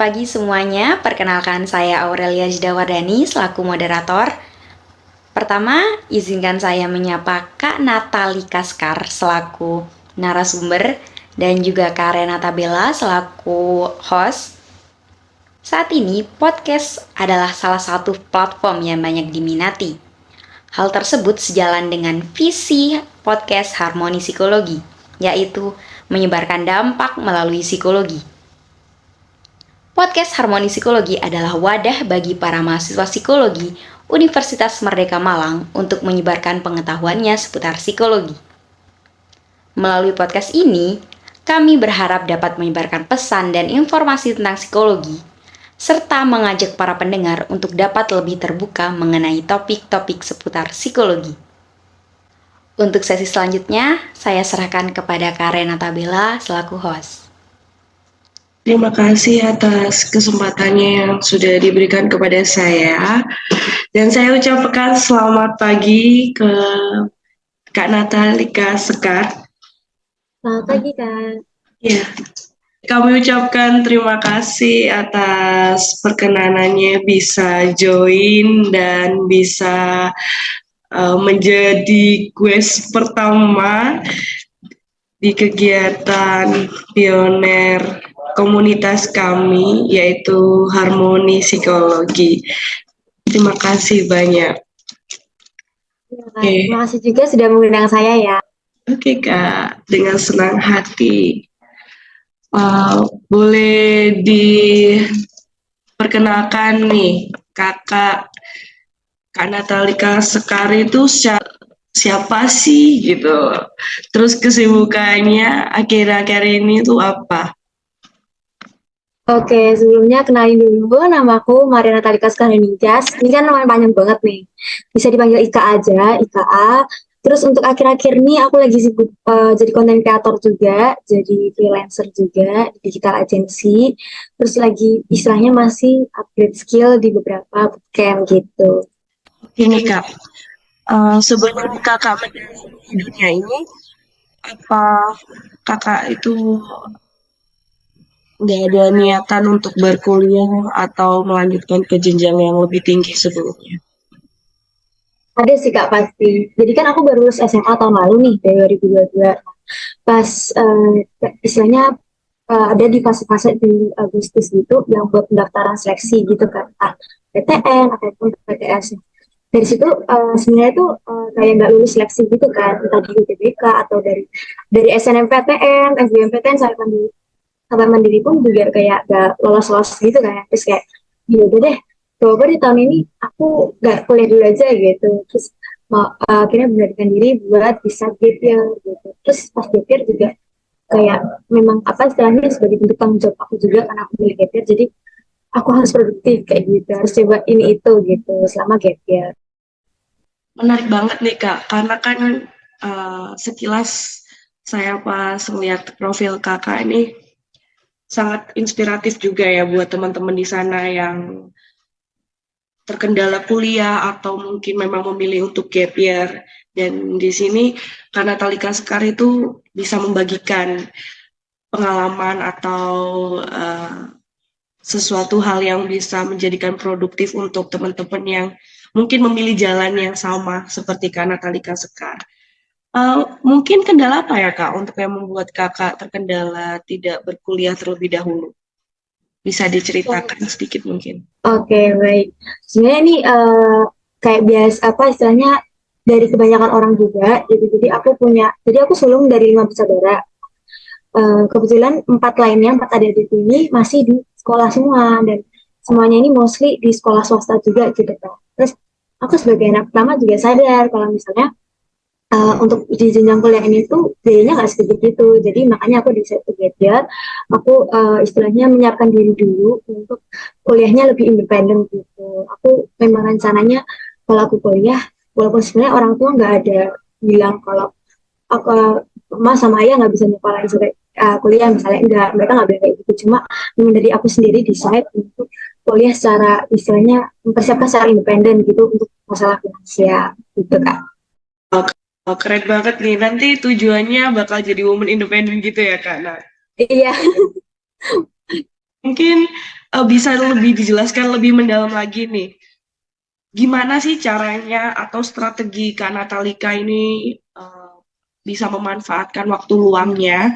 pagi semuanya. Perkenalkan saya Aurelia Jedawardani selaku moderator. Pertama, izinkan saya menyapa Kak Natali Kaskar selaku narasumber dan juga Kak Renata Bella selaku host. Saat ini, podcast adalah salah satu platform yang banyak diminati. Hal tersebut sejalan dengan visi podcast Harmoni Psikologi, yaitu menyebarkan dampak melalui psikologi. Podcast Harmoni Psikologi adalah wadah bagi para mahasiswa psikologi Universitas Merdeka Malang untuk menyebarkan pengetahuannya seputar psikologi. Melalui podcast ini, kami berharap dapat menyebarkan pesan dan informasi tentang psikologi, serta mengajak para pendengar untuk dapat lebih terbuka mengenai topik-topik seputar psikologi. Untuk sesi selanjutnya, saya serahkan kepada Kak Renata Bella selaku host. Terima kasih atas kesempatannya yang sudah diberikan kepada saya. Dan saya ucapkan selamat pagi ke Kak Natalika Sekar. Selamat pagi, Kak. Ya, kami ucapkan terima kasih atas perkenanannya bisa join dan bisa menjadi guest pertama di kegiatan pioner komunitas kami, yaitu Harmoni Psikologi. Terima kasih banyak. Terima kasih juga sudah mengundang saya ya. Oke Kak, dengan senang hati. Boleh diperkenalkan nih, Kak Natalika Sekar itu siapa sih gitu? Terus kesibukannya akhir-akhir ini tuh apa? Oke, sebelumnya kenalin dulu, namaku Maria Natalika Skarninias. Ini kan namanya panjang banget nih. Bisa dipanggil Ika aja, IKA. Terus untuk akhir-akhir ini aku lagi sibuk jadi content creator juga, jadi freelancer juga di digital agency. Terus lagi istilahnya masih upgrade skill di beberapa bootcamp gitu. Ini Kak, sebelum Kakak menjalani dunia ini, apa Kakak itu nggak ada niatan untuk berkuliah atau melanjutkan ke jenjang yang lebih tinggi sebelumnya? Ada sih Kak pasti. Jadi kan aku baru lulus SMA tahun lalu nih, dari 2022. Pas istilahnya ada di fase-fase di Agustus gitu yang buat pendaftaran seleksi gitu kan, PTN ataupun PTS. Dari situ sebenarnya itu kayak nggak lulus seleksi gitu kan, entah di UTBK atau dari SNMPTN, SBMPTN sampai mandiri pun juga kayak nggak lolos-lolos gitu kan. Terus kayak ya udah deh, coba di tahun ini aku nggak kuliah dulu aja gitu. Terus akhirnya memberanikan diri buat bisa gap year gitu. Terus pas gap year juga kayak memang apa istilahnya sebagai bentuk tanggung jawab aku juga karena aku milih gap year, jadi aku harus produktif kayak gitu, harus coba ini itu gitu selama gap year. Menarik banget nih Kak, karena kan sekilas saya pas melihat profil Kakak ini sangat inspiratif juga ya buat teman-teman di sana yang terkendala kuliah atau mungkin memang memilih untuk gap year. Dan di sini karena Talika Sekar itu bisa membagikan pengalaman atau sesuatu hal yang bisa menjadikan produktif untuk teman-teman yang mungkin memilih jalan yang sama seperti Kak Natalika Sekar. Mungkin kendala apa ya Kak untuk yang membuat Kakak terkendala tidak berkuliah terlebih dahulu? Bisa diceritakan sedikit mungkin. Oke, baik. Sebenarnya ini kayak biasa apa istilahnya dari kebanyakan orang juga. Jadi aku sulung dari 5 bersaudara. Kebetulan 4 adik-adik ini masih di sekolah semua, dan semuanya ini mostly di sekolah swasta juga gitu kan. Terus aku sebagai anak pertama juga sadar kalau misalnya untuk di jenjang kuliah ini tuh biayanya nggak sedikit gitu. Jadi makanya aku decide to gap year. Aku istilahnya menyiapkan diri dulu untuk kuliahnya lebih independen gitu. Aku memang rencananya kalau aku kuliah, walaupun sebenarnya orang tua nggak ada bilang kalau aku mas sama ayah nggak bisa nyekolahin sampai kuliah misalnya, enggak, mereka nggak bilang kayak gitu. Cuma memang dari aku sendiri decide untuk kuliah secara istilahnya mempersiapkan secara independen gitu untuk masalah finansial gitu Kak. Oh, keren banget nih. Nanti tujuannya bakal jadi woman independent gitu ya Kak? Nah. Iya. Mungkin bisa lebih dijelaskan lebih mendalam lagi nih. Gimana sih caranya atau strategi Kak Natalika ini bisa memanfaatkan waktu luangnya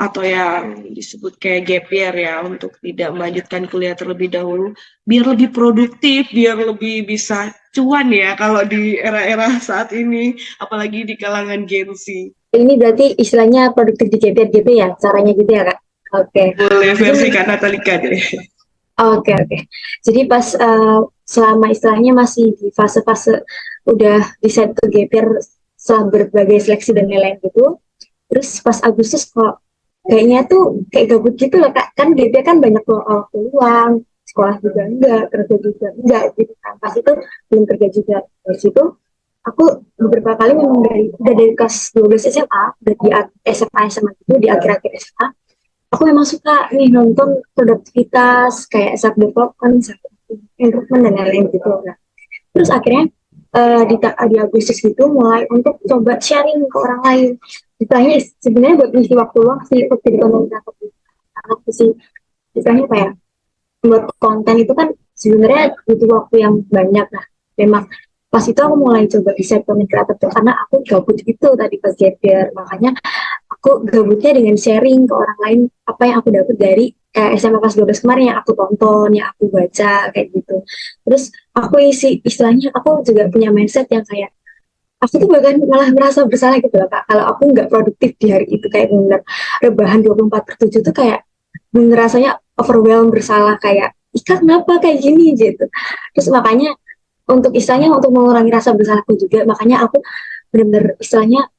atau yang disebut kayak gap year ya untuk tidak melanjutkan kuliah terlebih dahulu biar lebih produktif, biar lebih bisa cuan ya kalau di era-era saat ini, apalagi di kalangan Gen Z. Ini berarti istilahnya produktif di GPR gitu ya, caranya gitu ya Kak? Oke. Boleh Jadi versi Kak Natalika deh. oke oke. Jadi pas selama istilahnya masih di fase-fase udah bisa tuh GPR setelah berbagai seleksi dan lain-lain gitu. Terus pas Agustus kok kayaknya tuh kayak gabut gitu loh Kak. Kan GPR kan banyak waktu luang, sekolah juga enggak, kerja juga enggak gitu kan. Pas itu belum kerja juga. Dari situ aku beberapa kali memang dari kelas 12 SMA, udah di SMA itu di akhir-akhir SMA, aku memang suka nih nonton produktivitas kayak self development, self improvement dan lain-lain gitu. Nah, terus akhirnya di Agustus itu mulai untuk coba sharing ke orang lain. Istilahnya sebenarnya buat ngisi waktu luang sih untuk jadi konten kreator. Karena sih istilahnya kayak buat konten itu kan sebenarnya butuh waktu yang banyak lah. Memang pas itu aku mulai coba bisa konten kreator tuh karena aku gabut gitu tadi pas gap year. Makanya aku gabutnya dengan sharing ke orang lain apa yang aku dapat dari SMA kelas 12 kemarin yang aku tonton, yang aku baca kayak gitu. Terus aku isi istilahnya aku juga punya mindset yang kayak aku tuh bahkan malah merasa bersalah gitu loh Kak. Kalau aku nggak produktif di hari itu kayak bener rebahan 24/7 tuh kayak bener rasanya overwhelmed bersalah kayak Ika kenapa kayak gini gitu. Terus makanya untuk istilahnya untuk mengurangi rasa bersalahku juga makanya aku benar-benar istilahnya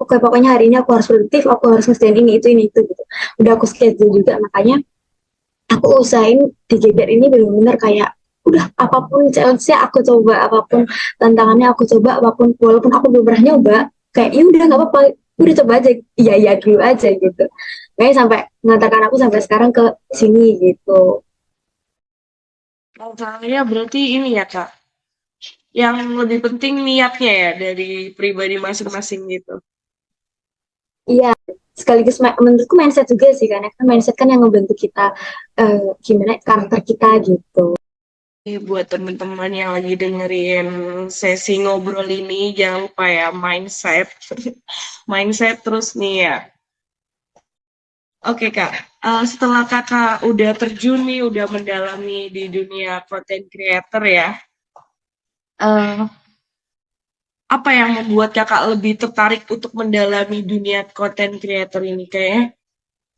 pokoknya hari ini aku harus produktif, aku harus ngerjain ini itu gitu. Udah aku schedule juga makanya aku usahain di GBR ini benar-benar kayak udah apapun challenge-nya aku coba, apapun tantangannya aku coba, apapun walaupun aku belum pernah nyoba, kayak ya udah nggak apa-apa, udah coba aja, iya iya dulu aja gitu. Kayak sampai mengantarkan aku sampai sekarang ke sini gitu. Masalahnya berarti ini ya Kak, yang lebih penting niatnya ya dari pribadi masing-masing gitu. Iya, sekaligus menurutku mindset juga sih karena kan mindset kan yang ngebentuk kita gimana karakter kita gitu. Buat teman-teman yang lagi dengerin sesi ngobrol ini, jangan lupa ya mindset, mindset terus nih ya. Oke Kak, setelah Kakak udah terjun nih, udah mendalami di dunia content creator ya, eh, apa yang membuat Kakak lebih tertarik untuk mendalami dunia content creator ini? Kayak,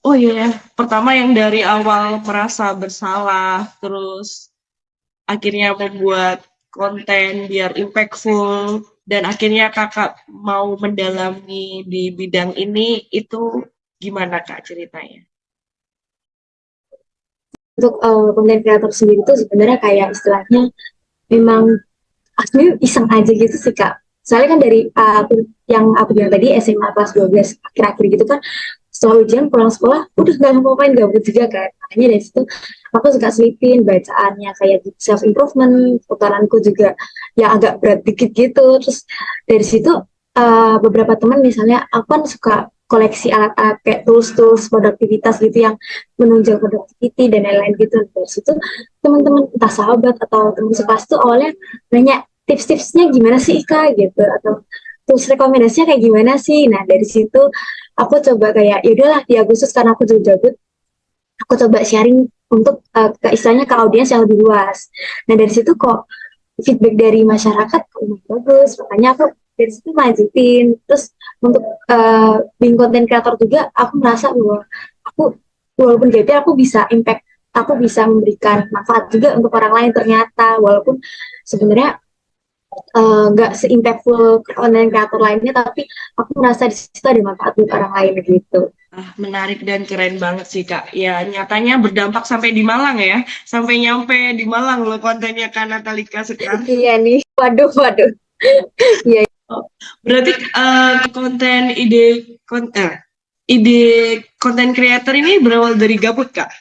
oh iya, ya, pertama yang dari awal merasa bersalah, terus akhirnya membuat konten biar impactful, dan akhirnya Kakak mau mendalami di bidang ini, itu gimana Kak ceritanya? Untuk konten kreator sendiri tuh sebenarnya kayak istilahnya memang aslinya iseng aja gitu sih Kak. Soalnya kan dari yang aku bilang tadi SMA kelas 12 akhir-akhir gitu kan setelah ujian pulang sekolah udah gak ngapain gabut juga kan. Makanya dari situ aku suka selipin bacaannya kayak self improvement, putaranku juga yang agak berat dikit gitu. Terus dari situ beberapa teman misalnya aku kan suka koleksi alat-alat kayak tools-tools produktivitas gitu yang menunjang productivity dan lain-lain gitu. Dari situ teman-teman entah sahabat atau teman sekelas tuh awalnya nanya tips-tipsnya gimana sih Ika gitu atau terus rekomendasinya kayak gimana sih. Nah dari situ aku coba kayak yaudahlah di Agustus karena aku juga gabut aku coba sharing untuk ke istilahnya ke audiens yang lebih luas. Nah dari situ kok feedback dari masyarakat kok bagus, makanya aku dari situ lanjutin. Terus untuk being content creator juga aku merasa bahwa aku walaupun gede aku bisa impact, aku bisa memberikan manfaat juga untuk orang lain ternyata walaupun sebenarnya nggak se-impactful content creator lainnya tapi aku merasa di situ ada manfaat untuk orang lain gitu. Menarik dan keren banget sih Kak. Ya nyatanya berdampak sampai di Malang ya. Sampai nyampe di Malang loh kontennya Kak Natalika sekarang. Iya nih, waduh waduh. Iya, Berarti konten ide konten creator ini berawal dari gabut Kak?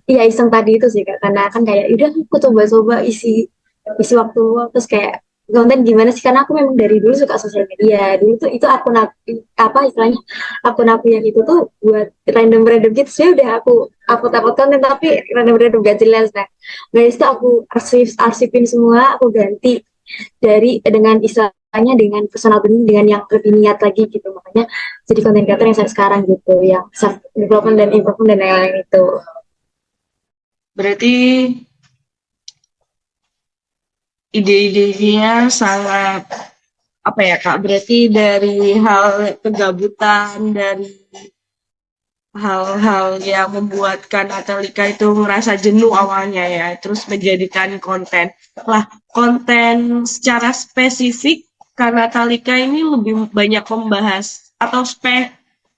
iya iseng tadi itu sih Kak. Karena kan kayak udah aku coba-coba isi isi waktu luang terus kayak konten gimana sih, karena aku memang dari dulu suka sosial media. Dulu tuh itu apa istilahnya, akun aku yang itu tuh buat random gitu sih, udah aku upload konten tapi random gak jelas. Nah dari situ aku arsipin semua, aku ganti dari dengan istilahnya dengan personal branding dengan yang lebih niat lagi gitu, makanya jadi konten creator yang saya sekarang gitu, yang self development dan improvement dan lain-lain itu. Berarti ide-idenya sangat apa ya Kak? Berarti dari hal kegabutan, dari hal-hal yang membuat Kak Natalika itu merasa jenuh awalnya ya, terus menjadikan konten. Lah, konten secara spesifik Kak Natalika ini lebih banyak membahas atau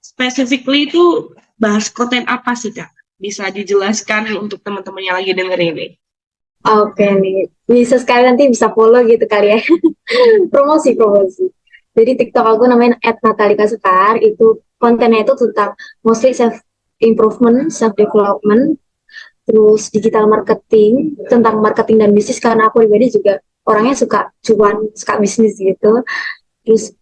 specifically itu bahas konten apa sih Kak? Bisa dijelaskan untuk teman-teman yang lagi dengerin ini. Oke nih, bisa sekali nanti bisa follow gitu kali ya. Promosi. Jadi TikTok aku namanya @natalika_sekar, itu kontennya itu tentang mostly self improvement, self development, terus digital marketing, tentang marketing dan bisnis karena aku pribadi juga orangnya suka cuan, suka bisnis gitu. Terus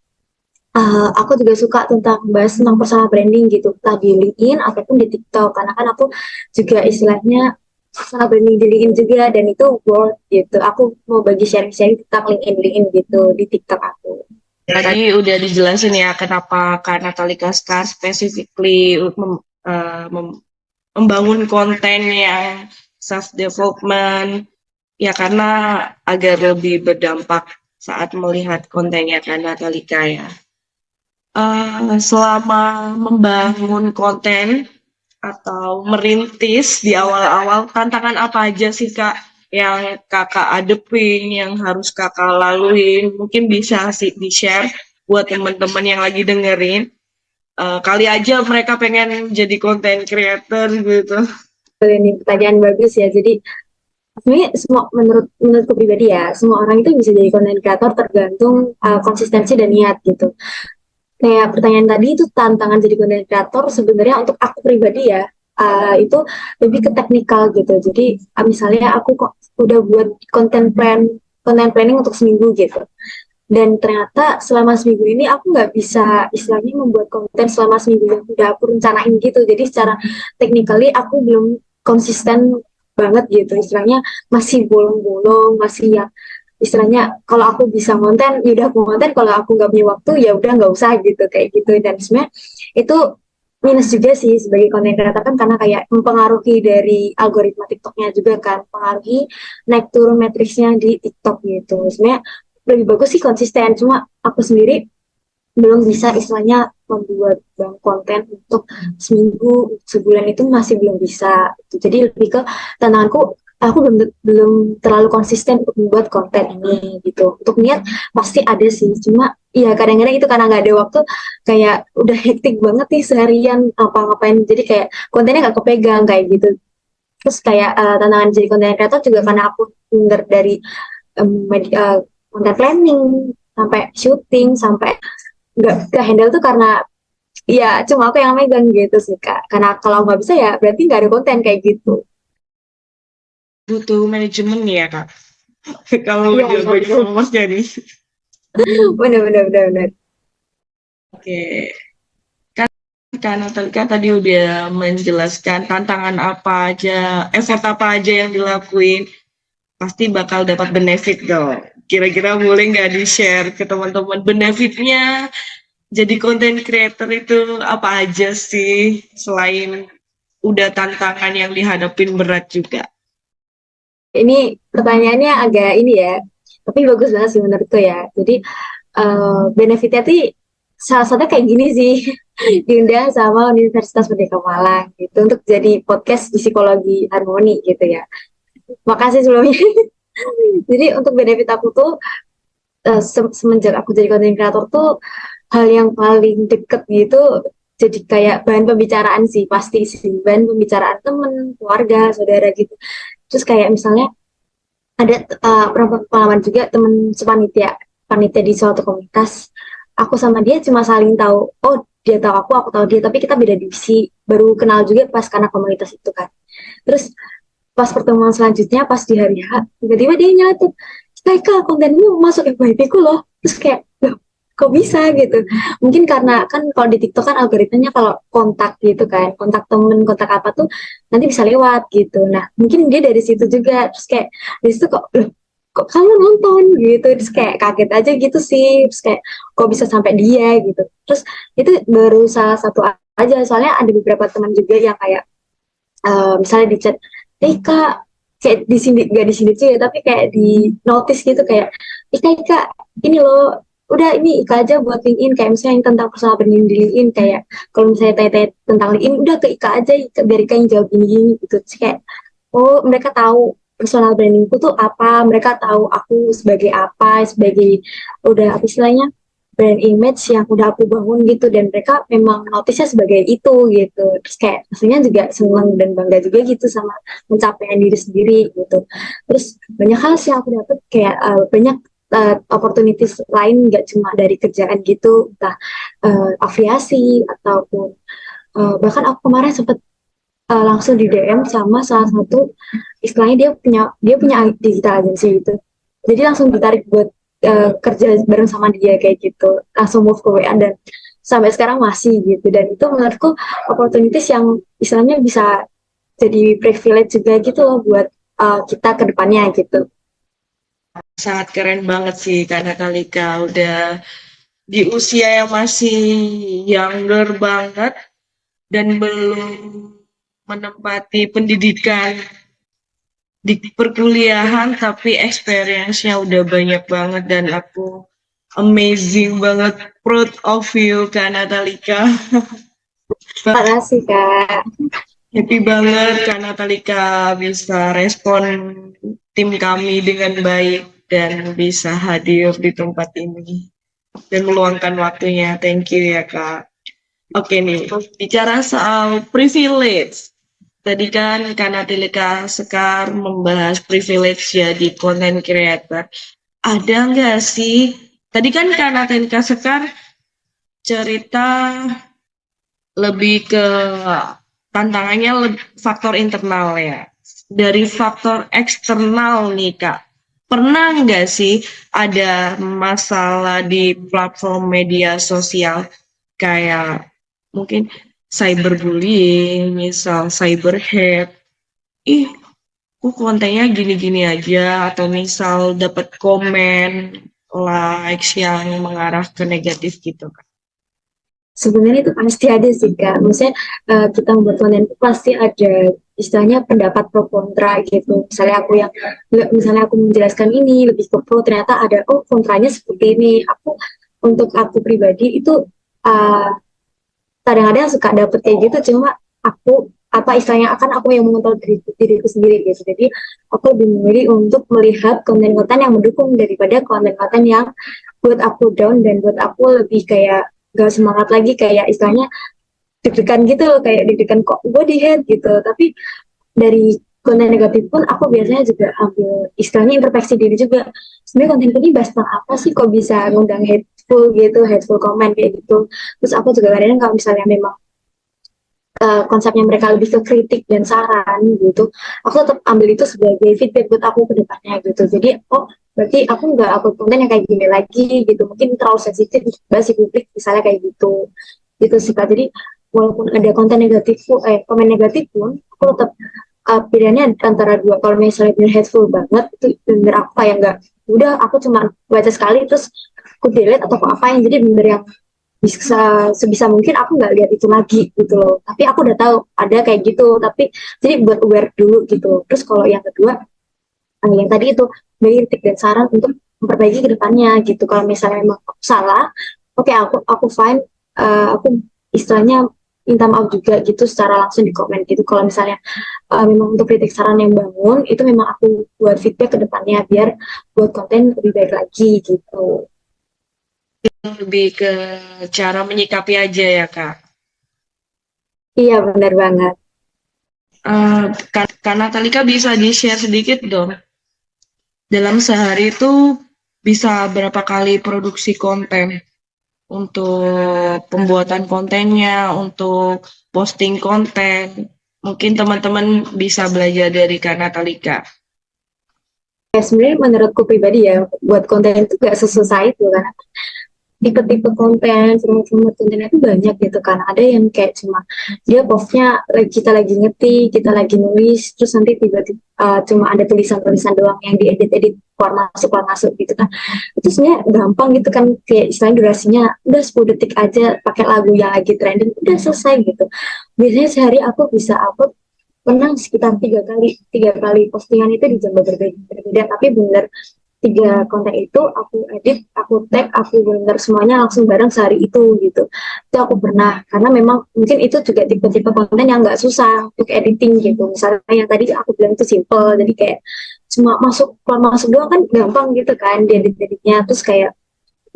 aku juga suka tentang bahas tentang personal branding gitu, entah di LinkedIn ataupun di TikTok, karena kan aku juga istilahnya personal branding di LinkedIn juga, dan itu worth gitu. Aku mau bagi sharing-sharing tentang LinkedIn gitu di TikTok aku. Tadi udah dijelasin ya kenapa Kak Natalika Sekar specifically membangun konten yang self development ya karena agar lebih berdampak saat melihat kontennya Kak Natalika ya. Selama membangun konten atau merintis di awal-awal, tantangan apa aja sih Kak yang Kakak adepin, yang harus Kakak laluin? Mungkin bisa sih di-share buat teman-teman yang lagi dengerin. Kali aja mereka pengen jadi content creator gitu. Ini pertanyaan bagus ya. Jadi sebenarnya semua menurutku pribadi ya, semua orang itu bisa jadi content creator tergantung konsistensi dan niat gitu. Kayak pertanyaan tadi itu, tantangan jadi content creator sebenarnya untuk aku pribadi ya, itu lebih ke teknikal gitu. Jadi misalnya aku kok udah buat content planning untuk seminggu gitu, dan ternyata selama seminggu ini aku nggak bisa istilahnya membuat konten selama seminggu yang udah aku rencanain gitu. Jadi secara technically aku belum konsisten banget gitu, istilahnya masih bolong-bolong, masih ya istilahnya kalau aku bisa konten ya udah aku konten, kalau aku nggak punya waktu ya udah nggak usah gitu, kayak gitu. Dan sebenarnya itu minus juga sih sebagai konten creator kan, karena kayak mempengaruhi dari algoritma TikToknya juga kan, mempengaruhi naik turun matriksnya di TikTok gitu. Sebenarnya lebih bagus sih konsisten, cuma aku sendiri belum bisa istilahnya membuat konten untuk seminggu sebulan, itu masih belum bisa. Jadi lebih ke tantanganku, aku belum terlalu konsisten untuk membuat konten ini gitu. Untuk niat pasti ada sih, cuma ya kadang-kadang itu karena nggak ada waktu, kayak udah hektik banget nih seharian apa ngapain, jadi kayak kontennya nggak kepegang kayak gitu. Terus kayak tantangan jadi konten kreator juga karena aku denger dari content planning sampai syuting sampai nggak handle tuh, karena ya cuma aku yang megang gitu sih Kak, karena kalau nggak bisa ya berarti nggak ada konten kayak gitu. Butuh manajemen ya Kak. Kalau Iya udah banyak followers jadi. benar. Oke. Kak Natalika tadi udah menjelaskan tantangan apa aja, effort apa aja yang dilakuin. Pasti bakal dapat benefit dong. Kira-kira boleh nggak di-share ke teman-teman benefitnya jadi content creator itu apa aja sih selain udah tantangan yang dihadapin berat juga. Ini pertanyaannya agak ini ya, tapi bagus banget sih menurutku ya. Jadi benefitnya tuh salah satunya kayak gini sih, diundang sama Universitas Merdeka Malang gitu untuk jadi podcast di psikologi harmoni gitu ya. Makasih sebelumnya. Jadi untuk benefit aku tuh semenjak aku jadi content creator tuh, hal yang paling deket gitu jadi kayak bahan pembicaraan sih, pasti sih bahan pembicaraan temen, keluarga, saudara gitu. Terus kayak misalnya ada pengalaman juga temen sepanitia, panitia di suatu komunitas, aku sama dia cuma saling tahu, oh dia tahu aku tahu dia, tapi kita beda divisi, baru kenal juga pas karena komunitas itu kan. Terus pas pertemuan selanjutnya, pas di hari H, tiba-tiba dia nyeletuk, Kak, kontenmu masuk FYP ku loh. Terus kayak, loh, kok bisa gitu. Mungkin karena kan kalau di TikTok kan algoritmanya kalau kontak gitu kan, kontak temen, kontak apa tuh nanti bisa lewat gitu. Nah, mungkin dia dari situ juga. Terus kayak, dari situ kok, loh, kok kamu nonton gitu. Terus kayak kaget aja gitu sih. Terus kayak, kok bisa sampai dia gitu. Terus itu baru salah satu aja. Soalnya ada beberapa teman juga yang kayak, misalnya di chat, Kak, kayak di sini gak di sini sih, tapi kayak di notice gitu kayak, Kak, ini loh, udah ini Ika aja buat LinkedIn, kayak misalnya yang tentang personal branding di LinkedIn, kayak kalau misalnya tanya-tanya tentang LinkedIn udah ke Ika aja, biar Ika yang jawab gini-gini gitu. Terus kayak, oh mereka tahu personal brandingku tuh apa, mereka tahu aku sebagai apa, sebagai udah apa istilahnya brand image yang udah aku bangun gitu, dan mereka memang notice-nya sebagai itu gitu. Terus kayak maksudnya juga senang dan bangga juga gitu sama pencapaian diri sendiri gitu. Terus banyak hal sih yang aku dapet kayak banyak opportunities lain, nggak cuma dari kerjaan gitu, entah aviasi ataupun bahkan aku kemarin sempat langsung di DM sama salah satu istilahnya dia punya digital agency gitu. Jadi langsung ditarik buat kerja bareng sama dia kayak gitu. Langsung move ke WA dan sampai sekarang masih gitu. Dan itu menurutku opportunities yang istilahnya bisa jadi privilege juga gitu loh buat kita ke depannya gitu. Sangat keren banget sih karena Kalika udah di usia yang masih younger banget dan belum menempati pendidikan di perkuliahan, tapi experience-nya udah banyak banget dan aku amazing banget, proud of you Kak Natalika. Makasih Kak. Happy banget Kak Natalika bisa respon tim kami dengan baik dan bisa hadir di tempat ini dan meluangkan waktunya. Thank you ya Kak. Oke nih, bicara soal privilege. Tadi kan Kak Natalika Sekar membahas privilege jadi content creator. Ada nggak sih? Tadi kan Kak Natalika Sekar cerita lebih ke tantangannya faktor internal ya. Dari faktor eksternal nih Kak, pernah nggak sih ada masalah di platform media sosial kayak mungkin cyberbullying, misal cyber hate, ih kok kontennya gini-gini aja, atau misal dapat komen, likes yang mengarah ke negatif gitu Kak. Sebenarnya itu pasti ada sih Kak. Maksudnya kita membuat konten itu pasti ada istilahnya pendapat pro kontra gitu. Misalnya aku menjelaskan ini lebih ke pro, ternyata ada oh kontranya seperti ini. Untuk aku pribadi itu uh, kadang-kadang suka dapet kayak gitu, cuma aku apa istilahnya akan aku yang mengontrol diriku sendiri gitu. Jadi aku lebih memilih untuk melihat konten-konten yang mendukung daripada konten-konten yang buat aku down dan buat aku lebih kayak gak semangat lagi, kayak istilahnya deg-degan gitu loh, kayak deg-degan kok gue di head gitu. Tapi dari konten negatif pun aku biasanya juga ambil istilahnya introspeksi diri juga, sebenarnya konten ini bahas tentang apa sih kok bisa ngundang hateful comment kayak gitu. Terus aku juga kadang kalau misalnya memang konsepnya mereka lebih ke kritik dan saran gitu, aku tetap ambil itu sebagai feedback buat aku ke depannya gitu. Jadi oh berarti aku nggak upload konten yang kayak gini lagi gitu, mungkin terlalu sensitif bahas publik misalnya kayak gitu gitu sih Kak. Jadi walaupun ada komen negatif pun aku tetap pilihannya antara dua. Kalau misalnya bener hateful banget itu bener aku kayak nggak, udah aku cuma baca sekali terus aku delete atau apa yang, jadi bener yang bisa sebisa mungkin aku nggak lihat itu lagi gitu loh. Tapi aku udah tahu ada kayak gitu, tapi jadi buat aware dulu gitu. Terus kalau yang kedua yang tadi itu beri kritik dan saran untuk memperbaiki ke depannya gitu. Kalau misalnya memang aku salah, oke, aku fine. Aku istilahnya minta maaf juga gitu secara langsung di komen gitu. Kalau misalnya memang untuk kritik saran yang bangun, itu memang aku buat feedback ke depannya biar buat konten lebih baik lagi gitu. Lebih ke cara menyikapi aja ya Kak. Iya benar banget. Karena Talika bisa di-share sedikit dong. Dalam sehari itu bisa berapa kali produksi konten untuk pembuatan kontennya, untuk posting konten. Mungkin teman-teman bisa belajar dari Kak Natalika. Ya sebenarnya menurutku pribadi ya, buat konten itu gak sesusah itu kan. Tipe-tipe konten, format-format konten itu banyak gitu kan. Ada yang kayak cuma dia postnya kita lagi ngetik, kita lagi nulis, terus nanti tiba-tiba cuma ada tulisan-tulisan doang yang diedit-edit keluar masuk gitu kan. Itu sebenarnya gampang gitu kan, kayak istilahnya durasinya udah 10 detik aja pakai lagu yang lagi trending, udah selesai gitu. Biasanya sehari aku bisa upload pernah sekitar 3 kali postingan itu di jam berbeda, tapi bener 3 konten itu aku edit, aku tag, aku bener semuanya langsung bareng sehari itu aku pernah, karena memang mungkin itu juga tipe-tipe konten yang nggak susah untuk editing gitu. Misalnya yang tadi aku bilang itu simple, jadi kayak cuma masuk keluar masuk doang kan gampang gitu kan diedit-editnya. Terus kayak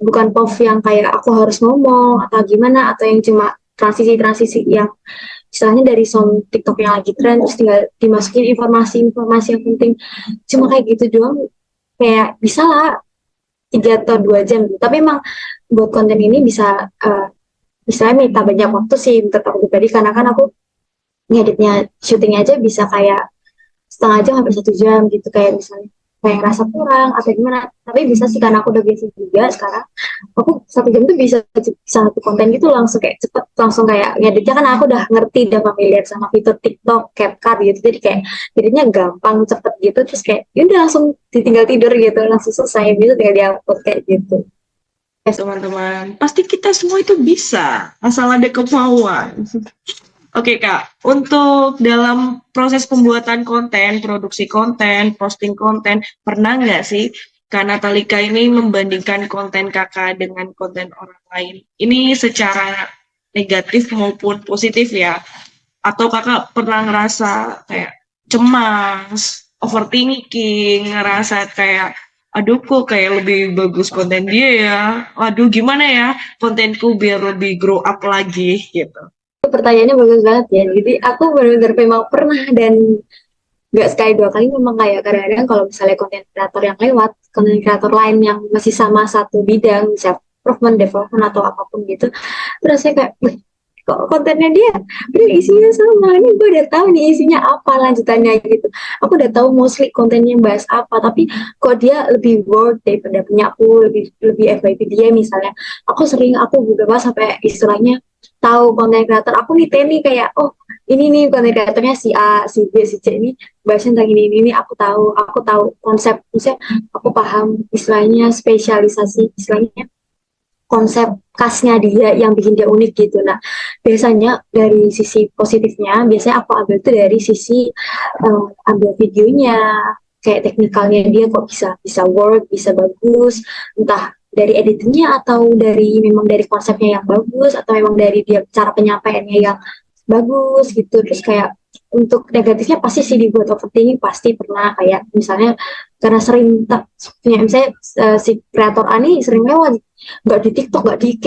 bukan POV yang kayak aku harus ngomong atau gimana, atau yang cuma transisi-transisi yang misalnya dari song TikTok yang lagi tren terus tinggal dimasukin informasi-informasi yang penting, cuma kayak gitu doang kayak bisa lah 3 atau 2 jam gitu. Tapi emang buat konten ini bisa bisa minta banyak waktu sih menurut aku pribadi, karena kan aku ngeditnya syutingnya aja bisa kayak setengah jam sampai 1 jam gitu, kayak misalnya kayak rasa kurang atau gimana, tapi bisa sih karena aku udah biasa juga sekarang. Aku 1 jam tuh bisa satu konten gitu langsung kayak cepet, langsung kayak ngeditnya kan aku udah ngerti, udah familiar sama fitur TikTok, CapCut gitu, jadi kayak jadinya gampang cepet gitu, terus kayak ya udah langsung ditinggal tidur gitu, langsung selesai gitu, tinggal diupload kayak gitu. Teman-teman, pasti kita semua itu bisa, asal ada kemauan. Oke Kak, untuk dalam proses pembuatan konten, produksi konten, posting konten, pernah nggak sih Kak Natalika ini membandingkan konten Kakak dengan konten orang lain? Ini secara negatif maupun positif ya? Atau Kakak pernah ngerasa kayak cemas, overthinking, ngerasa kayak aduh kok kayak lebih bagus konten dia ya, waduh gimana ya kontenku biar lebih grow up lagi gitu. Pertanyaannya bagus banget ya, jadi aku benar-benar memang pernah, dan nggak sekali 2 kali, memang kayak kadang-kadang kalau misalnya konten kreator yang lewat, konten kreator lain yang masih sama satu bidang, misalnya improvement, development atau apapun gitu, terus saya kayak kok kontennya dia udah isinya sama, ini gue udah tahu nih isinya apa lanjutannya gitu, aku udah tahu mostly kontennya bahas apa, tapi kok dia lebih worth daripada punya aku, lebih lebih FYP dia misalnya. Aku beberapa sampai istilahnya tahu konten kreator aku nih Teni, kayak oh ini nih konten kreatornya si A, si B, si C ini bahasnya tentang ini, aku tahu konsep, misalnya aku paham istilahnya spesialisasi, istilahnya konsep khasnya dia yang bikin dia unik gitu. Nah, biasanya dari sisi positifnya, biasanya aku ambil itu dari sisi ambil videonya, kayak teknikalnya dia kok bisa bisa work, bisa bagus, entah dari editingnya atau dari memang dari konsepnya yang bagus, atau memang dari dia cara penyampaiannya yang bagus gitu. Terus kayak untuk negatifnya pasti sih dibuat overthinking, pasti pernah kayak misalnya karena sering tak punya misalnya si kreator Ani sering lewat nggak di TikTok, nggak di IG,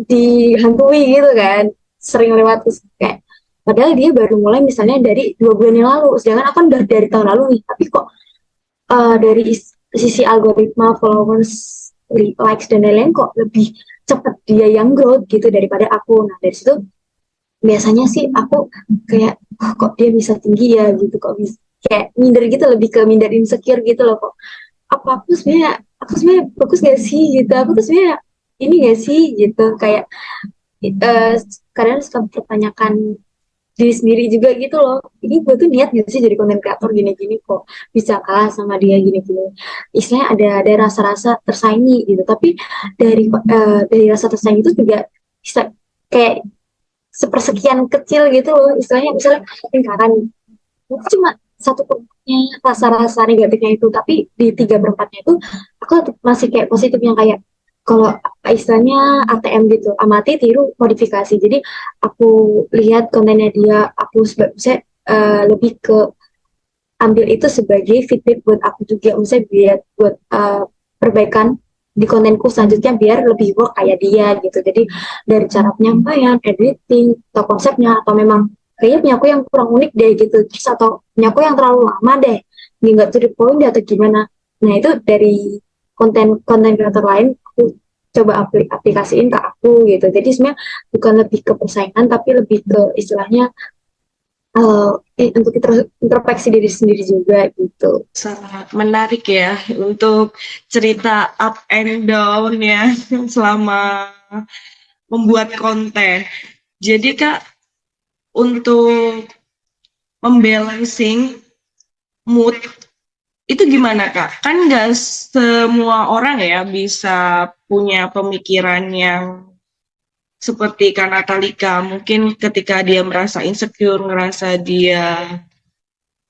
dihantui gitu kan, sering lewat, terus kayak padahal dia baru mulai misalnya dari 2 bulan yang lalu, sedangkan aku kan udah dari tahun lalu nih, tapi kok dari sisi algoritma, followers, likes dan lain-lain kok lebih cepat dia yang growth gitu daripada aku. Nah dari situ biasanya sih aku kayak "Oh, kok dia bisa tinggi ya gitu, kok bisa kayak minder gitu, lebih ke minder insecure gitu loh, kok apa aku sebenarnya bagus gak sih gitu, aku tuh sebenarnya ini gak sih gitu, kayak eh, kadang suka mempertanyakan diri sendiri juga gitu loh, ini gue tuh niat gak sih jadi konten kreator gini-gini, kok bisa kalah sama dia gini-gini. Istilahnya ada rasa-rasa tersaingi gitu, tapi dari rasa tersaingi itu juga bisa kayak sepersekian kecil gitu loh, istilahnya misalnya lingkaran itu cuma satu perempatnya rasa-rasa negatifnya itu, tapi di 3/4-nya itu aku masih kayak positif, yang kayak kalau istilahnya ATM gitu, amati tiru modifikasi. Jadi aku lihat kontennya dia, aku saya lebih ke ambil itu sebagai feedback buat aku juga, misalnya biar buat perbaikan di kontenku selanjutnya biar lebih work kayak dia gitu. Jadi dari cara penyampaian, editing, atau konsepnya, atau memang kayaknya punya aku yang kurang unik deh gitu, terus atau punya aku yang terlalu lama deh, nggak to the point deh atau gimana. Nah itu dari konten kreator lain aku coba aplikasiin ke aku gitu. Jadi sebenarnya bukan lebih ke persaingan, tapi lebih ke istilahnya untuk introspeksi diri sendiri juga gitu. Sangat menarik ya untuk cerita up and down ya selama membuat konten. Jadi Kak, untuk membalancing mood itu gimana Kak? Kan nggak semua orang ya bisa punya pemikiran yang seperti Kak Natalika. Mungkin ketika dia merasa insecure, ngerasa dia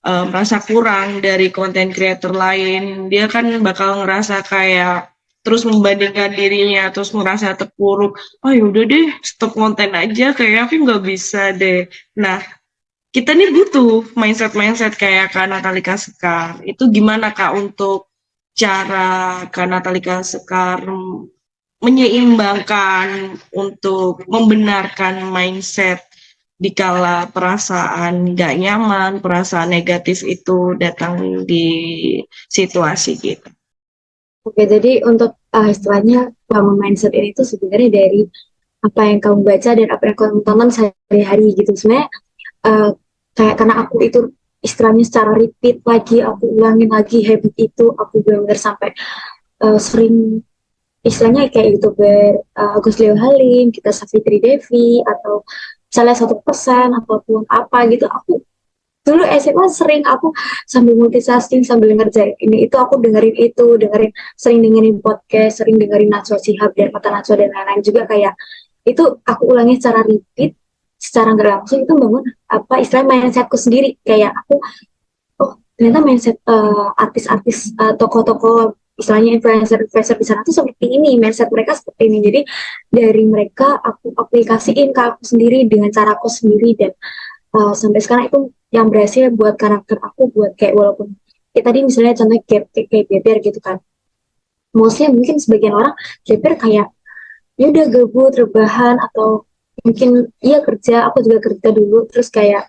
merasa kurang dari konten creator lain, dia kan bakal ngerasa kayak terus membandingkan dirinya, terus merasa terpuruk. Oh yaudah deh, stop konten aja, kayak aku nggak bisa deh. Nah, kita nih butuh mindset-mindset kayak Kak Natalika Sekar. Itu gimana Kak untuk cara Kak Natalika Sekar menyeimbangkan untuk membenarkan mindset dikala perasaan nggak nyaman, perasaan negatif itu datang di situasi gitu. Oke, jadi untuk istilahnya bangun mindset ini tuh sebenarnya dari apa yang kamu baca dan apa yang kamu tonton sehari-hari gitu. Sebenarnya uh, kayak karena aku itu istilahnya secara repeat lagi, aku ulangin lagi habit itu, aku benar-benar sampai sering istilahnya kayak youtuber Agus Leo Halim, kita Safitri Devi, atau misalnya 1% ataupun apa gitu. Aku dulu SMA sering aku sambil multitasking sambil ngerjain ini itu aku dengerin sering dengerin podcast, sering dengerin Najwa Shihab dan Mata Najwa dan lain-lain juga kayak itu aku ulangi secara repeat, secara nggak langsung itu bangun apa istilah mindsetku sendiri kayak aku oh ternyata mindset artis-artis tokoh-tokoh istilahnya influencer-influencer di sana tuh seperti ini, mindset mereka seperti ini. Jadi dari mereka aku aplikasiin ke aku sendiri dengan caraku sendiri dan sampai sekarang itu yang berhasil buat karakter aku buat kayak walaupun kayak tadi misalnya contohnya kayak Geber gitu kan, mostly mungkin sebagian orang Geber kayak ya udah gabut rebahan atau mungkin iya kerja, aku juga kerja dulu terus kayak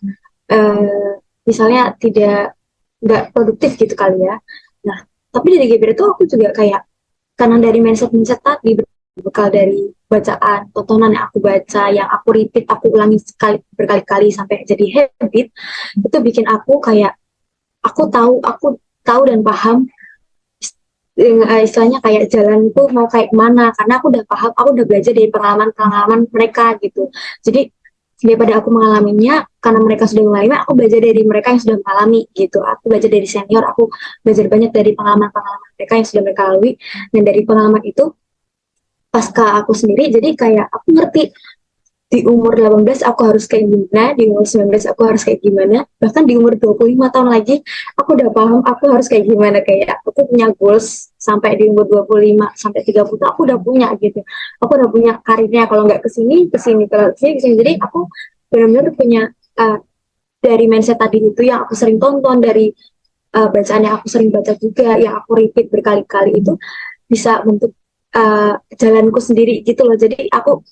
uh, misalnya tidak nggak produktif gitu kali ya. Nah tapi dari Geber itu aku juga kayak karena dari mindset tadi bekal dari bacaan tontonan yang aku baca yang aku repeat aku ulangi sekali berkali-kali sampai jadi habit itu bikin aku tahu dan paham istilahnya kayak jalan itu mau kayak mana karena aku udah paham, aku udah belajar dari pengalaman mereka gitu. Jadi daripada aku mengalaminya karena mereka sudah mengalami, aku belajar dari mereka yang sudah mengalami gitu. Aku belajar dari senior, aku belajar banyak dari pengalaman-pengalaman mereka yang sudah mereka lalui dan dari pengalaman itu pasca aku sendiri jadi kayak aku ngerti di umur 18 aku harus kayak gimana, di umur 19 aku harus kayak gimana, bahkan di umur 25 tahun lagi aku udah paham aku harus kayak gimana, kayak aku punya goals sampai di umur 25 sampai 30 aku udah punya gitu. Aku udah punya karirnya kalau nggak ke sini, kalau ke sini. Jadi aku benar-benar punya uh, dari mindset tadi itu yang aku sering tonton dari bacaan yang aku sering baca juga yang aku repeat berkali-kali itu bisa bentuk jalanku sendiri gitu loh. Jadi aku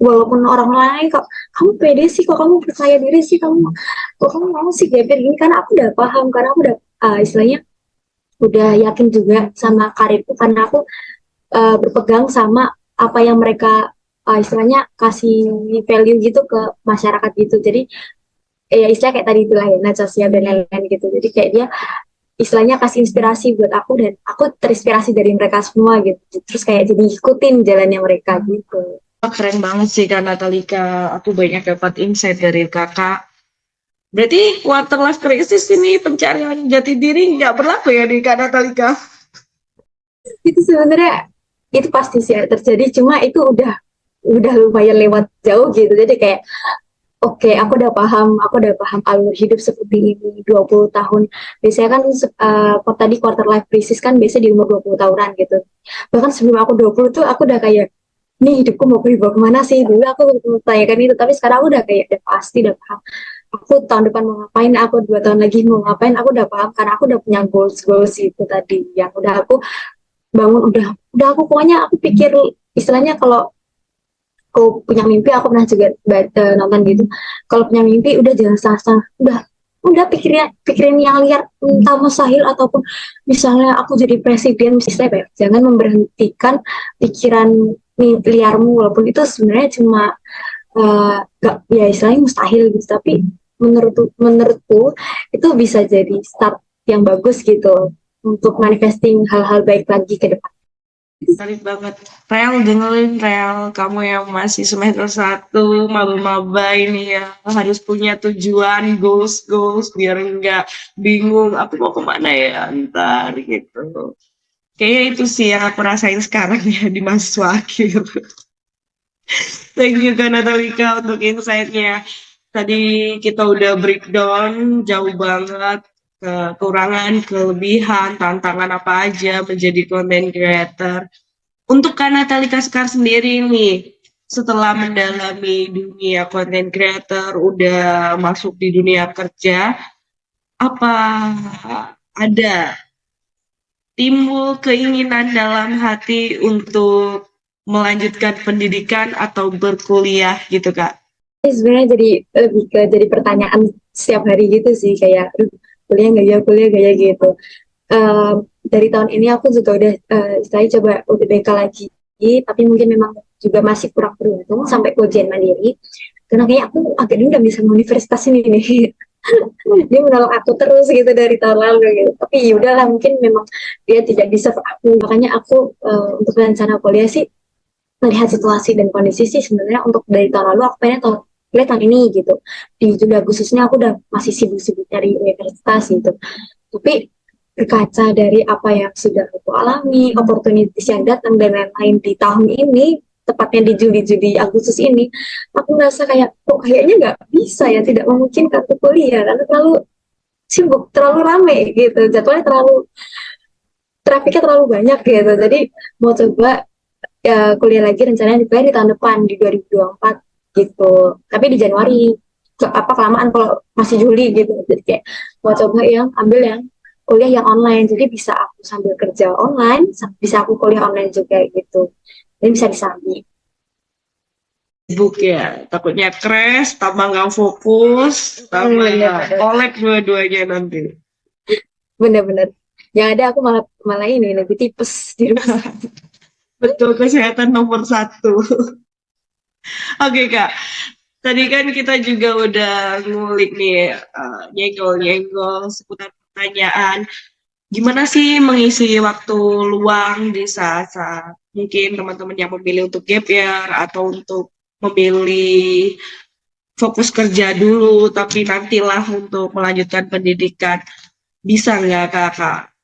walaupun orang lain kok kamu pede sih, kok kamu percaya diri sih, kok kamu mau sih GPR gini, karena aku udah paham, karena aku udah istilahnya udah yakin juga sama karirku karena aku berpegang sama apa yang mereka istilahnya kasih value gitu ke masyarakat gitu. Jadi ya istilah kayak tadi itulah ya Najwa dan lain-lain gitu. Jadi kayak dia istilahnya kasih inspirasi buat aku dan aku terinspirasi dari mereka semua gitu. Terus kayak jadi ikutin jalannya mereka gitu. Keren banget sih Kak Natalika. Aku banyak dapat insight dari Kakak. Berarti quarter life crisis ini pencarian jati diri nggak berlaku ya di Kak Natalika? Itu sebenarnya itu pasti sih terjadi, cuma itu udah lumayan lewat jauh gitu. Jadi kayak oke, aku udah paham alur hidup seperti ini 20 tahun. Biasanya kan tadi quarter life crisis kan biasanya di umur 20 tahunan gitu. Bahkan sebelum aku 20 tuh aku udah kayak nih hidupku mau berubah kemana sih? Dulu aku tanyakan itu, tapi sekarang aku udah kayak udah paham. Aku tahun depan mau ngapain, aku 2 tahun lagi mau ngapain, aku udah paham karena aku udah punya goals itu tadi yang udah aku bangun, udah aku pokoknya aku pikir istilahnya kalau aku punya mimpi, aku pernah juga nonton gitu, kalau punya mimpi udah jangan salah udah pikirin yang liar, entah mustahil ataupun misalnya aku jadi presiden misalnya, jangan memberhentikan pikiran liarmu walaupun itu sebenarnya cuma gak ya istilahnya mustahil gitu, tapi menurutku itu bisa jadi start yang bagus gitu untuk manifesting hal-hal baik lagi ke depan. Menarik banget. Rel, dengerin Rel, kamu yang masih semester 1, maba-maba ini ya, harus punya tujuan, goals, biar nggak bingung, aku mau kemana ya ntar gitu. Kayaknya itu sih yang aku rasain sekarang ya di mahasiswa akhir. Thank you Kak Natalika untuk insight-nya. Tadi kita udah breakdown jauh banget kekurangan, kelebihan, tantangan apa aja menjadi content creator. Untuk Kak Natalika Sekar sendiri nih, setelah mendalami dunia content creator, udah masuk di dunia kerja, apa ada timbul keinginan dalam hati untuk melanjutkan pendidikan atau berkuliah gitu Kak? Ini sebenarnya jadi lebih ke jadi pertanyaan setiap hari gitu sih, kayak kuliah nggak ya gitu. Dari tahun ini aku juga udah saya coba UTBK lagi, tapi mungkin memang juga masih kurang beruntung sampai ujian mandiri, karena kayak aku agak dulu udah bisa universitas ini nih. Dia menolak aku terus gitu dari tahun lalu gitu, tapi yaudahlah, mungkin memang dia tidak bisa aku. Makanya aku untuk rencana kuliah sih melihat situasi dan kondisi sih, sebenarnya untuk dari tahun lalu aku pengen kuliah tahun ini gitu. Di Juli Agustusnya aku udah masih sibuk-sibuk cari universitas gitu, tapi berkaca dari apa yang sudah aku alami, opportunities yang datang dan lain-lain di tahun ini, tepatnya di Juli Agustus ini, aku merasa kayak kok kayaknya nggak bisa ya, tidak memungkinkan untuk kuliah karena terlalu sibuk, terlalu rame gitu, jadwalnya trafiknya terlalu banyak gitu. Jadi mau coba ya kuliah lagi, rencananya di tahun depan di 2024 gitu, tapi di Januari. Kelamaan kalau masih Juli gitu, jadi kayak mau coba yang ambil yang kuliah yang online, jadi bisa aku sambil kerja online, bisa aku kuliah online juga gitu, jadi bisa disambi. Sibuk ya, takutnya crash, tambah nggak fokus, tambah olek dua-duanya nanti. Bener-bener yang ada aku malah malah ini lebih tipes di rumah. Betul, kesehatan nomor 1. Oke Kak, tadi kan kita juga udah ngulik nih, nyenggol-nyenggol seputar pertanyaan. Gimana sih mengisi waktu luang di saat-saat mungkin teman-teman yang memilih untuk gap year atau untuk memilih fokus kerja dulu, tapi nantilah untuk melanjutkan pendidikan. Bisa nggak Kakak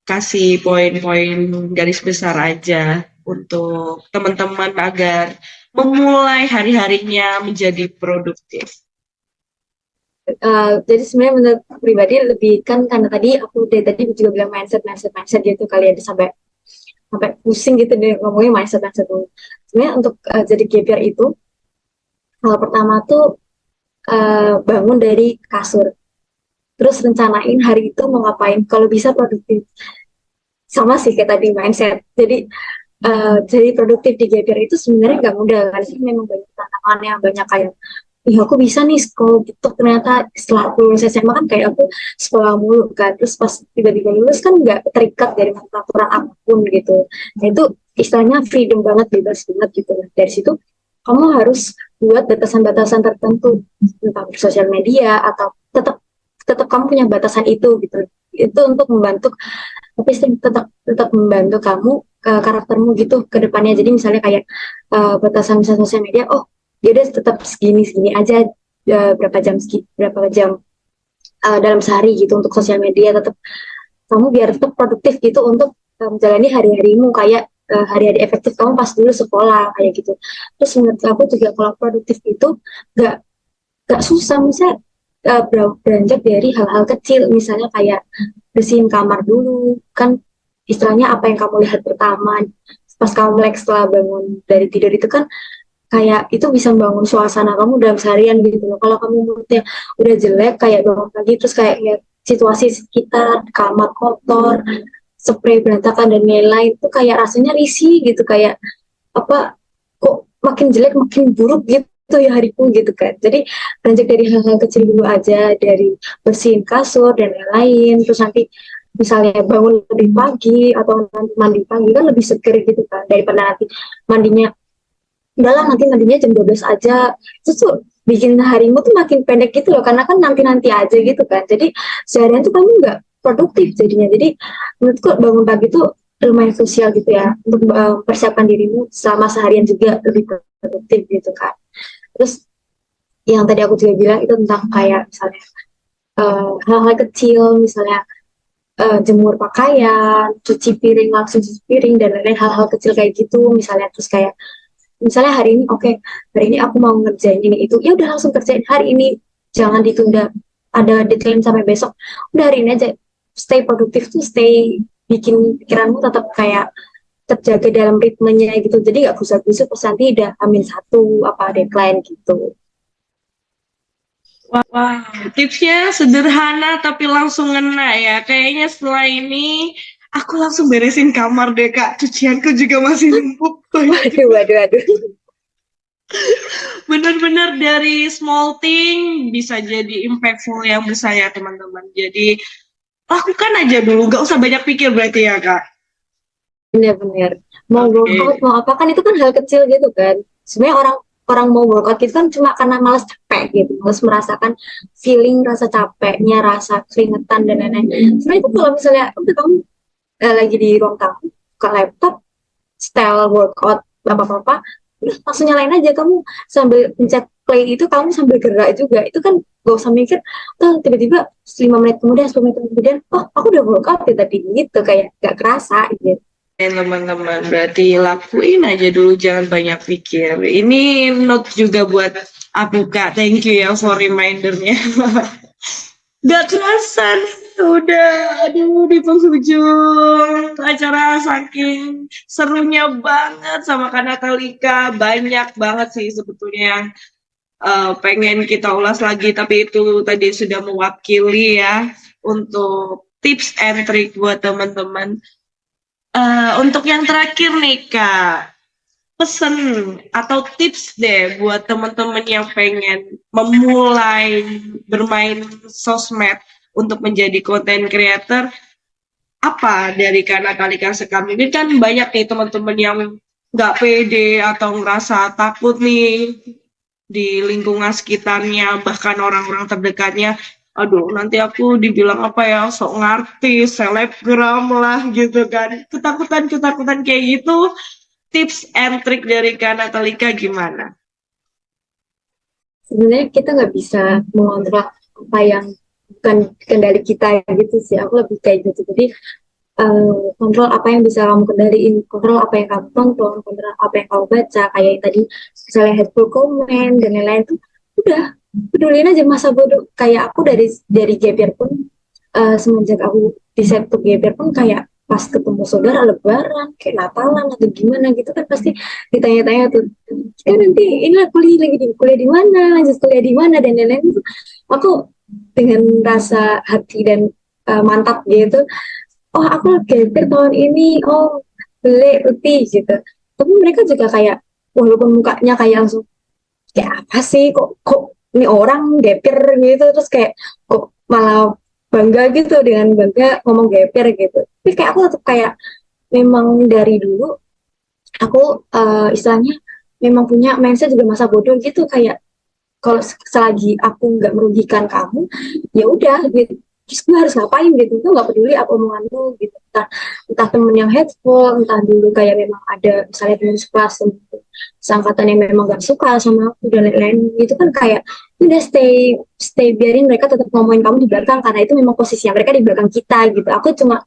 kasih poin-poin garis besar aja untuk teman-teman agar memulai hari-harinya menjadi produktif? Jadi sebenarnya menurut pribadi lebih kan, karena tadi aku dari tadi juga bilang mindset gitu kali ya, sampai sampai pusing gitu deh ngomongin mindset dulu. Sebenarnya untuk jadi gap year itu, hal pertama tuh bangun dari kasur, terus rencanain hari itu mau ngapain, kalau bisa produktif. Sama sih kayak tadi mindset. Jadi produktif di gap year itu sebenarnya nggak mudah, karena sih memang banyak tantangannya, banyak kayak iya aku bisa nih sekolah gitu, ternyata setelah aku lulus SMA kan kayak aku sekolah mulu kan, terus pas tiba-tiba lulus kan nggak terikat dari peraturan apapun gitu. Nah itu istilahnya freedom banget, bebas banget gitu. Dari situ kamu harus buat batasan-batasan tertentu tentang sosial media, atau tetap tetap kamu punya batasan itu gitu. Itu untuk membantu, tapi tetap tetap membantu kamu karaktermu gitu ke depannya. Jadi misalnya kayak batasan misalnya sosial media, oh ya udah tetap segini aja, berapa jam dalam sehari gitu untuk sosial media, tetap kamu biar tetap produktif gitu untuk menjalani hari-harimu, kayak hari-hari efektif kamu pas dulu sekolah kayak gitu. Terus menurut aku juga kalau produktif itu gak gak susah, misalnya beranjak dari hal-hal kecil, misalnya kayak bersihin kamar dulu kan, istilahnya apa yang kamu lihat pertama pas kamu melek setelah bangun dari tidur itu kan, kayak itu bisa membangun suasana kamu dalam seharian gitu loh. Kalau kamu moodnya udah jelek, kayak bangun pagi terus kayak lihat situasi sekitar, kamar kotor, spray berantakan dan lain-lain, itu kayak rasanya risih gitu, kayak apa, kok makin jelek makin buruk gitu ya hariku gitu kan. Jadi beranjak dari hal-hal kecil dulu aja, dari bersihin kasur dan lain-lain, terus nanti misalnya bangun lebih pagi atau nanti mandi pagi kan lebih seger gitu kan, daripada nanti mandinya udahlah nanti mandinya jam 12 aja, itu tuh bikin harimu tuh makin pendek gitu loh, karena kan nanti-nanti aja gitu kan. Jadi seharian tuh kamu nggak produktif jadinya. Jadi menurutku bangun pagi tuh lumayan sosial gitu ya, untuk persiapkan dirimu selama seharian juga lebih produktif gitu kan. Terus yang tadi aku juga bilang itu tentang kayak misalnya hal-hal kecil, misalnya jemur pakaian, cuci piring, langsung cuci piring dan lain-lain, hal-hal kecil kayak gitu misalnya. Terus kayak misalnya hari ini oke, hari ini aku mau ngerjain ini itu, ya udah langsung kerjain hari ini, jangan ditunda ada deadline sampai besok, udah hari ini aja. Stay produktif tuh, stay bikin pikiranmu tetap kayak terjaga dalam ritmenya gitu, jadi nggak gusar-gusur pas nanti udah amin satu apa deadline gitu. Wah, tipsnya sederhana tapi langsung ngena ya. Kayaknya setelah ini aku langsung beresin kamar deh, Kak. Cucianku juga masih numpuk. Waduh, waduh, waduh. Bener-bener dari small thing bisa jadi impactful yang besar ya, teman-teman. Jadi lakukan aja dulu, nggak usah banyak pikir berarti ya, Kak. Bener-bener mau workout Oke. mau apa kan itu kan hal kecil gitu kan. Sebenarnya orang orang mau workout itu kan cuma karena malas capek gitu, malas merasakan feeling rasa capeknya, rasa keringetan dan lain-lain. Sebenarnya itu kalau misalnya udah kamu lagi di ruang tamu buka laptop, style workout apa-apa, udah langsung nyalain aja, kamu sambil pencet play itu kamu sambil gerak juga, itu kan gak usah mikir tuh tiba-tiba 5 menit kemudian 10 menit kemudian oh aku udah workout ya tadi gitu, kayak gak kerasa gitu. Teman-teman, berarti lakuin aja dulu, jangan banyak pikir. Ini note juga buat aku, Kak. Thank you ya for remindernya. Gak kerasa nih, udah aduh di penghujung acara, saking serunya banget sama Kak Natalika. Banyak banget sih sebetulnya yang pengen kita ulas lagi, tapi itu tadi sudah mewakili ya untuk tips and trick buat teman-teman. Untuk yang terakhir nih, Kak, pesen atau tips deh buat teman-teman yang pengen memulai bermain sosmed untuk menjadi content creator. Apa dari Kak Natalika sekam ini? Kan banyak nih teman-teman yang nggak pede atau ngerasa takut nih di lingkungan sekitarnya, bahkan orang-orang terdekatnya. Aduh, nanti aku dibilang apa ya, sok ngerti, selebgram lah gitu kan. Ketakutan-ketakutan kayak gitu. Tips and trick dari Kak Natalika gimana? Sebenarnya kita nggak bisa mengontrol apa yang bukan kendali kita gitu sih, aku lebih kayak gitu. Jadi kontrol apa yang bisa kamu kendaliin, kontrol apa yang kamu tonton, kontrol apa yang kamu baca, kayak yang tadi misalnya hateful comment dan lain-lain tuh udah pedulin aja masa bodoh. Kayak aku dari gap year pun, semenjak aku di set gap year pun, kayak pas ketemu saudara lebaran kayak Natalan atau gimana gitu kan pasti ditanya-tanya tuh, nanti ini kuliah lagi di kuliah di mana, lanjut kuliah di mana dan lain-lain itu. Aku dengan rasa hati dan mantap gitu, oh aku gapir tahun ini, oh beli uti gitu. Tapi mereka juga kayak walaupun mukanya kayak langsung kayak apa sih, kok ini orang gapir gitu, terus kayak kok malah bangga gitu, dengan bangga ngomong gapir gitu. Tapi kayak aku tetap kayak memang dari dulu aku istilahnya memang punya mindset juga masa bodoh gitu, kayak kalau selagi aku nggak merugikan kamu ya udah gitu, terus gue harus ngapain gitu, tuh nggak peduli apa omongan lu gitu. Entah temen yang hateful, entah dulu kayak memang ada misalnya temen sekelas seangkatan yang memang gak suka sama aku dan lain-lain, itu kan kayak udah stay stay biarin mereka tetap ngomongin kamu di belakang, karena itu memang posisinya mereka di belakang kita gitu. Aku cuma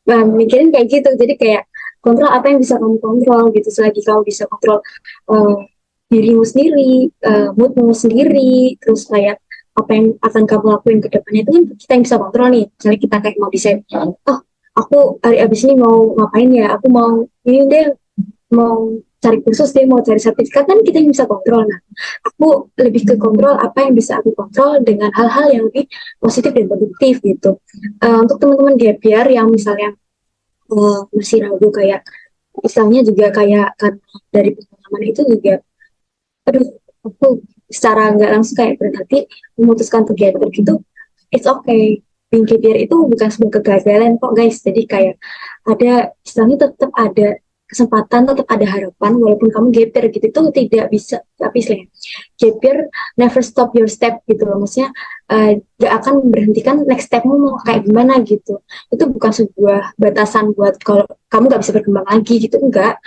mikirin kayak gitu, jadi kayak kontrol apa yang bisa kamu kontrol gitu, selagi kamu bisa kontrol uh, dirimu sendiri, moodmu sendiri, terus kayak apa yang akan kamu lakuin ke depannya itu kan kita yang bisa kontrol nih. Misalnya kita kayak mau desain, oh aku hari abis ini mau ngapain ya, aku mau ini deh, mau cari kursus deh, mau cari sertifikat, kan kita yang bisa kontrol. Nah, aku lebih ke kontrol apa yang bisa aku kontrol dengan hal-hal yang lebih positif dan produktif gitu. Untuk teman-teman gap year yang misalnya masih ragu, kayak misalnya juga kayak kan dari pengalaman itu juga, aduh aku secara nggak langsung kayak berat hati memutuskan untuk gap year gitu, it's okay. Being gap year itu bukan sebuah kegagalan kok guys, jadi kayak ada istilahnya tetap ada kesempatan, tetap ada harapan walaupun kamu gap year gitu. Itu tidak bisa, tapi istilahnya gap year never stop your step gitu loh. Maksudnya gak akan memberhentikan next stepmu mau kayak gimana gitu. Itu bukan sebuah batasan buat kalau kamu gak bisa berkembang lagi gitu, enggak.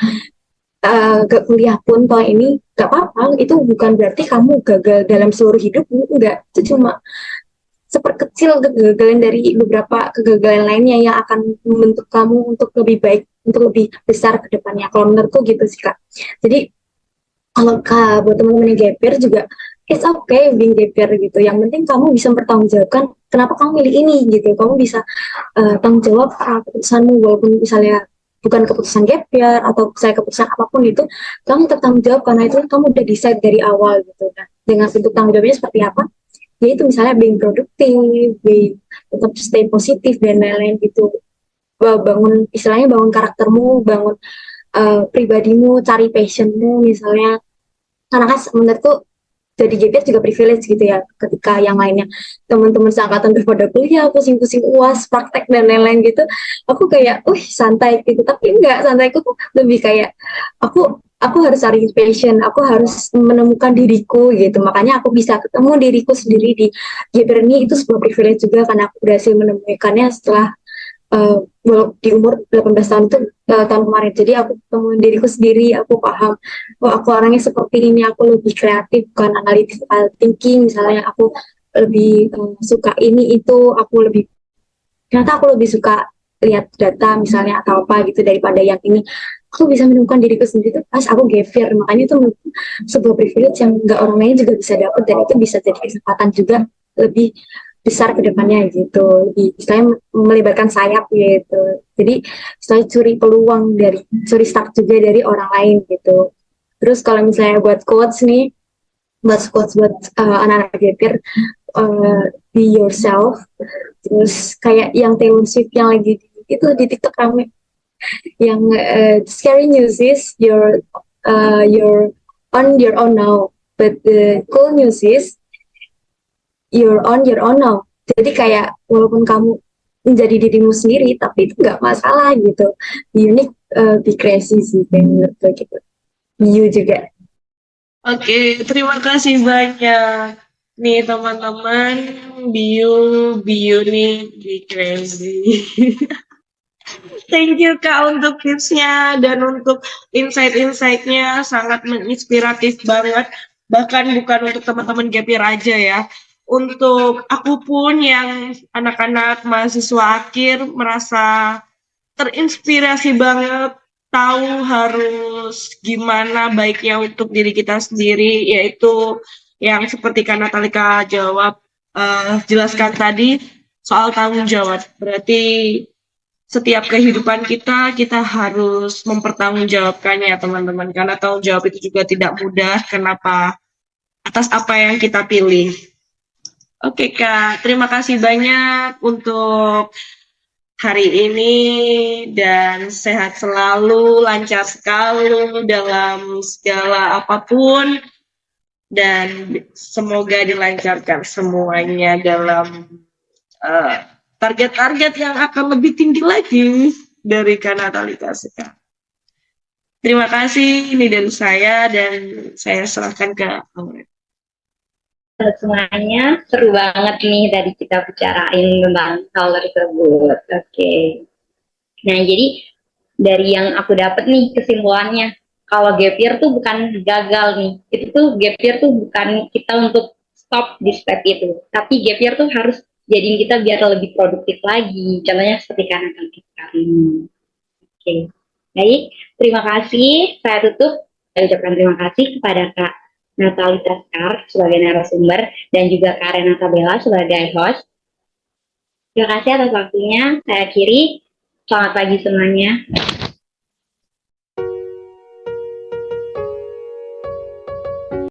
Gak kuliah pun tahun ini gak apa-apa, itu bukan berarti kamu gagal dalam seluruh hidupmu, enggak. Itu cuma seperkecil kegagalan dari beberapa kegagalan lainnya yang akan membentuk kamu untuk lebih baik, untuk lebih besar ke depannya. Kalau menurutku gitu sih Kak. Jadi kalau Kak, buat teman-teman yang gap year juga, it's okay being gap year gitu. Yang penting kamu bisa mempertanggungjawabkan kenapa kamu milih ini gitu. Kamu bisa tanggung jawab keputusanmu, walaupun misalnya bukan keputusan gap year atau saya keputusan apapun itu, kamu tetap tanggung jawab karena itu kamu udah decide dari awal gitu. Nah, dengan bentuk tanggung jawabnya seperti apa? Yaitu misalnya being produktif, being tetap stay positif dan lain-lain gitu. Bangun istilahnya bangun karaktermu, bangun pribadimu, cari passionmu misalnya. Karena kan menurutku jadi GPR juga privilege gitu ya, ketika yang lainnya teman-teman seangkatan udah pada kuliah, pusing-pusing UAS, praktek dan lain-lain gitu, aku kayak, santai gitu. Tapi enggak, santaiku tuh lebih kayak aku harus cari passion, aku harus menemukan diriku gitu. Makanya aku bisa ketemu diriku sendiri di GPR ini, itu sebuah privilege juga karena aku berhasil menemukannya setelah uh, di umur 18 tahun itu tahun kemarin. Jadi aku temuin diriku sendiri, aku paham, aku orangnya seperti ini, aku lebih kreatif, bukan analytical thinking, misalnya aku lebih suka ini itu, ternyata aku lebih suka lihat data misalnya atau apa gitu daripada yang ini. Aku bisa menemukan diriku sendiri tuh pas aku gap year. Makanya itu sebuah privilege yang nggak orang lain juga bisa dapat, dan itu bisa jadi kesempatan juga lebih besar ke depannya gitu. Istilahnya melibatkan sayap gitu. Jadi istilahnya curi start juga dari orang lain gitu. Terus kalau misalnya buat quotes nih, buat anak-anak gap year, be yourself. Terus kayak yang Taylor Swift yang lagi itu di TikTok rame, yang scary news is you're on your own now, but the cool news is you're on your own now. Jadi kayak walaupun kamu menjadi dirimu sendiri, tapi itu nggak masalah gitu. Be unique, be crazy sih kayak menurutku gitu. Be you juga. Oke, terima kasih banyak nih teman-teman. Be unique, be crazy. Thank you Kak untuk tipsnya dan untuk insight-insightnya, sangat menginspiratif banget. Bahkan bukan untuk teman-teman gap year aja ya. Untuk aku pun yang anak-anak mahasiswa akhir merasa terinspirasi banget, tahu harus gimana baiknya untuk diri kita sendiri, yaitu yang seperti Kak Natalika jelaskan tadi soal tanggung jawab. Berarti setiap kehidupan kita harus mempertanggungjawabkannya ya teman-teman, karena tanggung jawab itu juga tidak mudah. Kenapa? Atas apa yang kita pilih. Oke Kak, terima kasih banyak untuk hari ini dan sehat selalu, lancar sekali dalam segala apapun, dan semoga dilancarkan semuanya dalam target-target yang akan lebih tinggi lagi dari Kak Natalika sekarang. Terima kasih, ini dari saya, dan saya serahkan ke Amrit. Semuanya seru banget nih tadi kita bicarain tentang hal tersebut. Oke. Nah, jadi dari yang aku dapat nih kesimpulannya, kalau gap year tuh bukan gagal nih. Itu tuh gap year tuh bukan kita untuk stop di step itu. Tapi gap year tuh harus jadiin kita biar lebih produktif lagi. Contohnya seperti karena kita ini. Oke. Baik, terima kasih. Saya tutup. Saya ucapkan terima kasih kepada Kak Natalika Skar sebagai narasumber dan juga Kak Renata Bella sebagai host. Terima kasih atas waktunya. Saya akhiri. Selamat pagi semuanya.